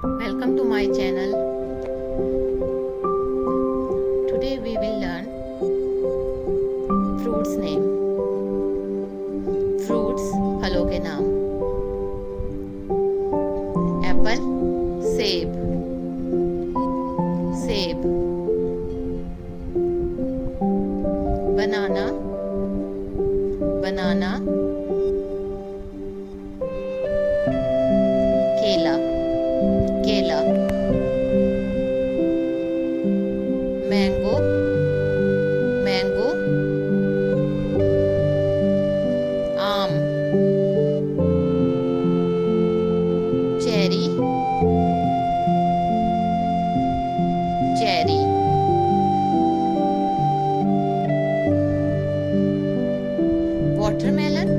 Welcome to my channel. Today we will learn fruits name. Fruits फलों के नाम. Apple, सेब, सेब. Banana, banana. केला, केला. Mango, mango. आम, चेरी, चेरी. Watermelon,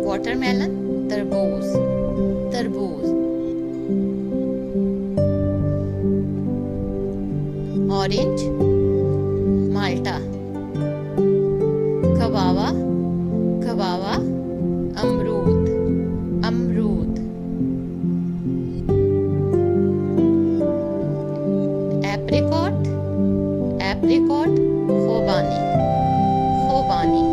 watermelon. तरबूज, तरबूज. ऑरेंज, माल्टा. Guava, guava. अमरूद, अमरूद. Apricot, apricot. खोबानी, खोबानी.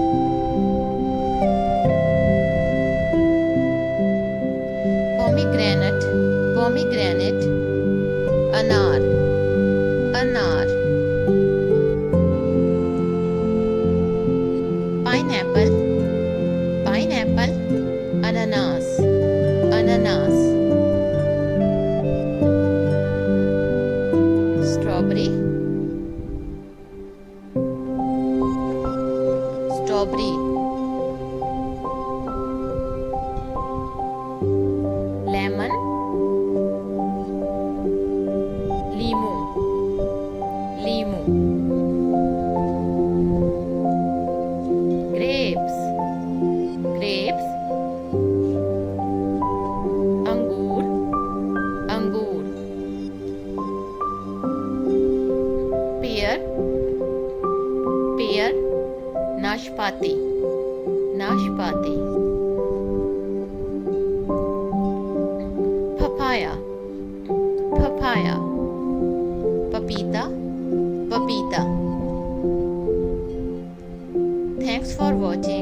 Pomegranate, pomegranate. अनार, अनार. Pineapple, pineapple. अनानास, अनानास. Strawberry, strawberry. लेमन, लीमू, लीमू. Grapes, grapes. अंगूर, अंगूर. Pear, pear. नाशपाती, नाशपाती. Papaya, papaya. पपीता, पपीता. Thanks for watching.